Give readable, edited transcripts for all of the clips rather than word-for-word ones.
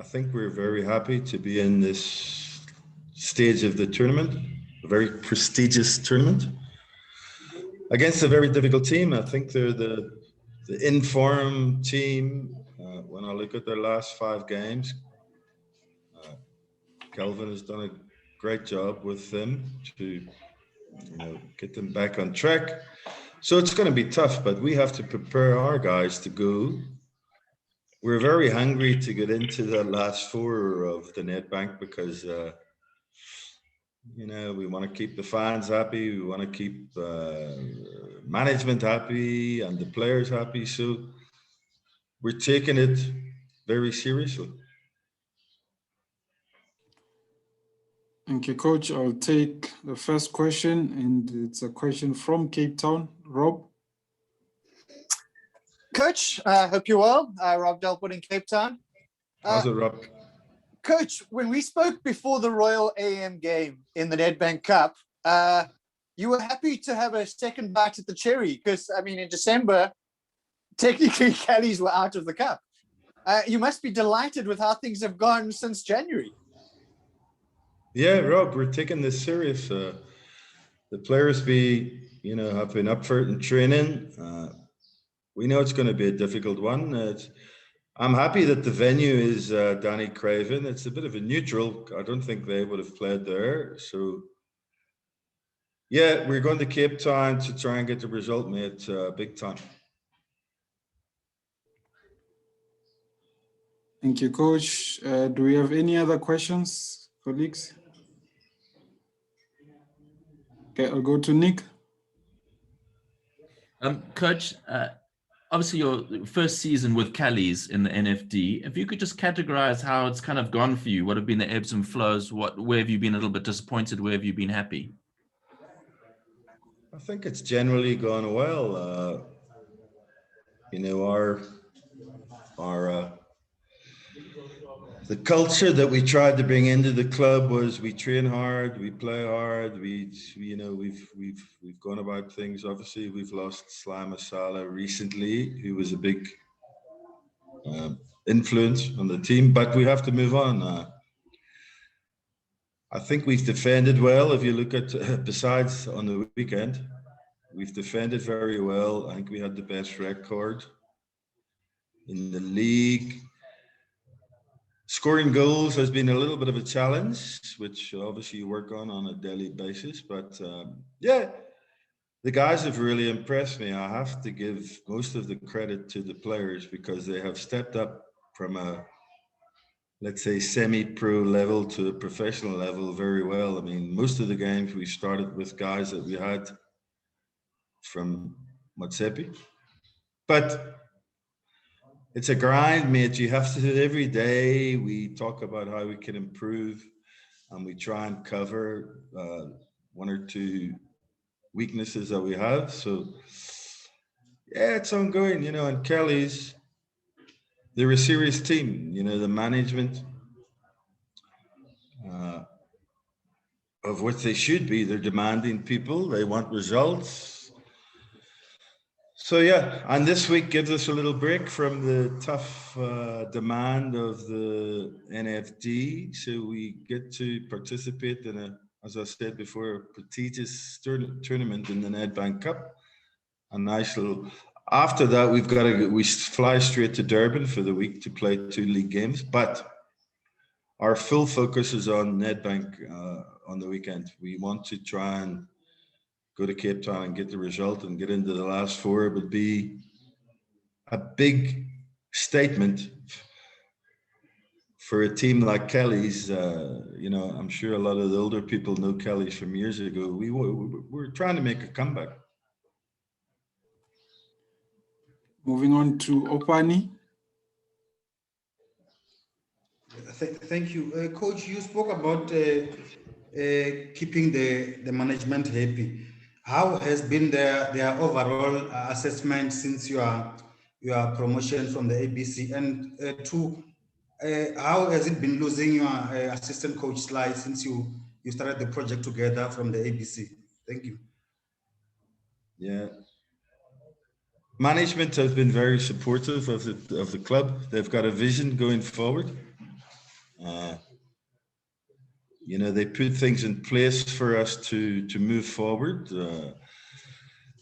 I think we're very happy to be in this stage of the tournament, a very prestigious tournament, against a very difficult team. I think they're the in-form team. When I look at their last 5 games, Kelvin has done a great job with them to get them back on track. So it's going to be tough, but we have to prepare our guys to go. We're very hungry to get into the last 4 of the Nedbank because, we want to keep the fans happy. We want to keep management happy and the players happy. So we're taking it very seriously. Thank you, Coach. I'll take the first question, and it's a question from Cape Town. Rob? Coach, I hope you're well. Rob Delport in Cape Town. How's it, Rob? Coach, when we spoke before the Royal AM game in the Nedbank Cup, you were happy to have a second bite at the cherry because, in December, technically Callies were out of the Cup. You must be delighted with how things have gone since January. Yeah, Rob, we're taking this serious. The players have been up for it in training. We know it's going to be a difficult one. I'm happy that the venue is Danny Craven. It's a bit of a neutral. I don't think they would have played there. So, yeah, we're going to Cape Town to try and get the result, mate, big time. Thank you, Coach. Do we have any other questions, colleagues? Okay, I'll go to Nick. Coach, obviously your first season with Callies in the NFD, if you could just categorize how it's kind of gone for you, what have been the ebbs and flows, where have you been a little bit disappointed, where have you been happy? I think it's generally gone well. The culture that we tried to bring into the club was we train hard, we play hard, we've gone about things. Obviously, we've lost Slama Salah recently, who was a big influence on the team, but we have to move on. I think we've defended well. If you look at, besides on the weekend, we've defended very well. I think we had the best record in the league. Scoring goals has been a little bit of a challenge, which obviously you work on a daily basis. But yeah, the guys have really impressed me. I have to give most of the credit to the players because they have stepped up from a, let's say, semi-pro level to a professional level very well. Most of the games we started with guys that we had from Motsepe. But it's a grind, mate. You have to do it every day. We talk about how we can improve and we try and cover 1 or 2 weaknesses that we have. So, yeah, it's ongoing, and Callies, they're a serious team. The management of what they should be. They're demanding people. They want results. So yeah, and this week gives us a little break from the tough demand of the NFD. So we get to participate in as I said before, a prestigious tournament in the Nedbank Cup. A nice little. After that, we fly straight to Durban for the week to play 2 league games. But our full focus is on Nedbank on the weekend. We want to try and go to Cape Town and get the result and get into the last 4. It would be a big statement for a team like Callies. I'm sure a lot of the older people know Callies from years ago. We're trying to make a comeback. Moving on to Opani. Thank you. Coach, you spoke about keeping the management happy. How has been their overall assessment since your promotion from the ABC? And 2, how has it been losing your assistant coach Sly since you started the project together from the ABC? Thank you. Yeah. Management has been very supportive of the club. They've got a vision going forward. You know, they put things in place for us to move forward.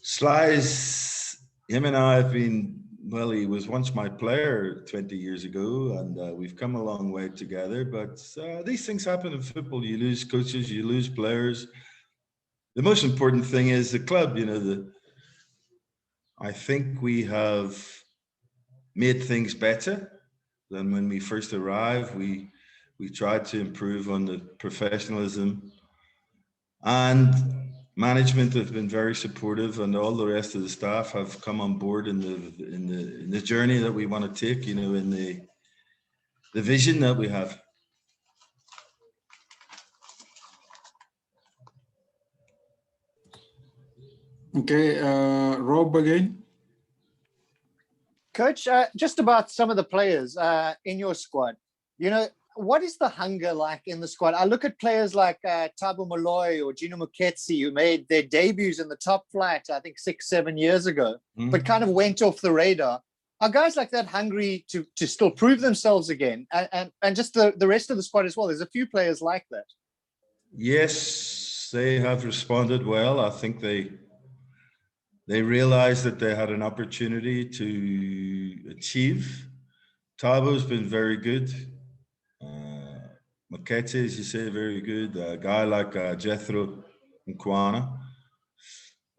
Sly's, him and I have been, well, he was once my player 20 years ago, and we've come a long way together. But these things happen in football. You lose coaches, you lose players. The most important thing is the club. You know, I think we have made things better than when we first arrived. We tried to improve on the professionalism, and management have been very supportive, and all the rest of the staff have come on board in the journey that we want to take, you know, in the vision that we have. Okay, Rob again. Coach, just about some of the players in your squad, you know, what is the hunger like in the squad? I look at players like Thabo Moloi or Gino Muketsi, who made their debuts in the top flight, I think 6-7 years ago, but kind of went off the radar. Are guys like that hungry to still prove themselves again? And just the rest of the squad as well. There's a few players like that. Yes, they have responded well. I think they realized that they had an opportunity to achieve. Tabo's been very good. Makete, as you say, very good. A guy like Jethro Nkwana.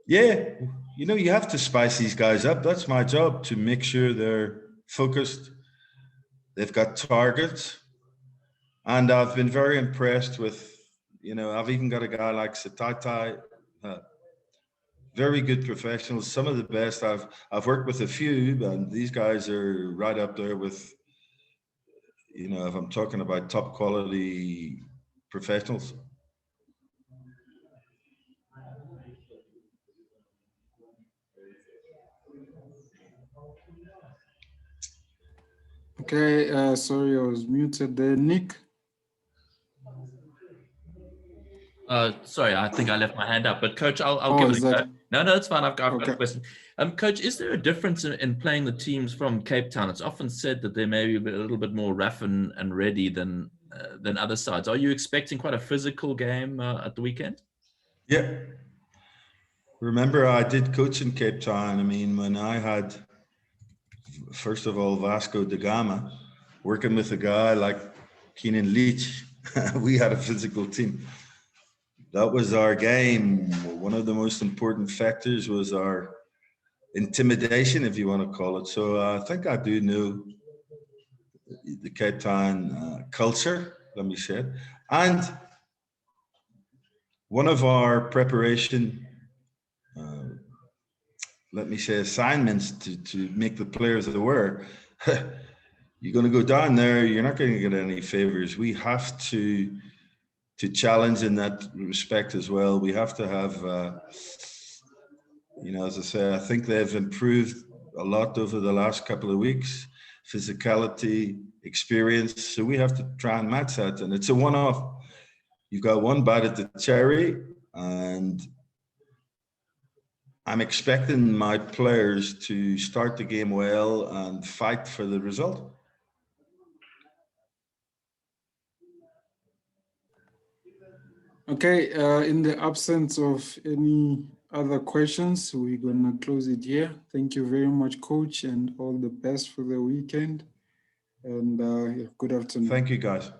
Yeah, you know, you have to spice these guys up. That's my job, to make sure they're focused. They've got targets. And I've been very impressed with, you know, I've even got a guy like Satatai, very good professionals, some of the best. I've worked with a few, and these guys are right up there with, you know, if I'm talking about top quality professionals. Okay, sorry, I was muted there. Nick? Sorry, I think I left my hand up, but Coach, I'll give it a go. No, it's fine. I've got a question. Coach, is there a difference in playing the teams from Cape Town? It's often said that they may be a little bit more rough and ready than other sides. Are you expecting quite a physical game at the weekend? Yeah. Remember, I did coach in Cape Town. I mean, when I had, first of all, Vasco da Gama, working with a guy like Keenan Leach, we had a physical team. That was our game. One of the most important factors was our intimidation, if you want to call it. So I think I do know the Cape Town culture, let me say it. And one of our preparation, let me say, assignments to make the players aware, you're going to go down there, you're not going to get any favors. We have to challenge in that respect as well. We have to have, you know, as I say, I think they've improved a lot over the last couple of weeks, physicality, experience. So we have to try and match that. And it's a one-off. You've got one bite at the cherry, and I'm expecting my players to start the game well and fight for the result. Okay, in the absence of any other questions, we're gonna close it here. Thank you very much, Coach, and all the best for the weekend. And good afternoon. Thank you, guys.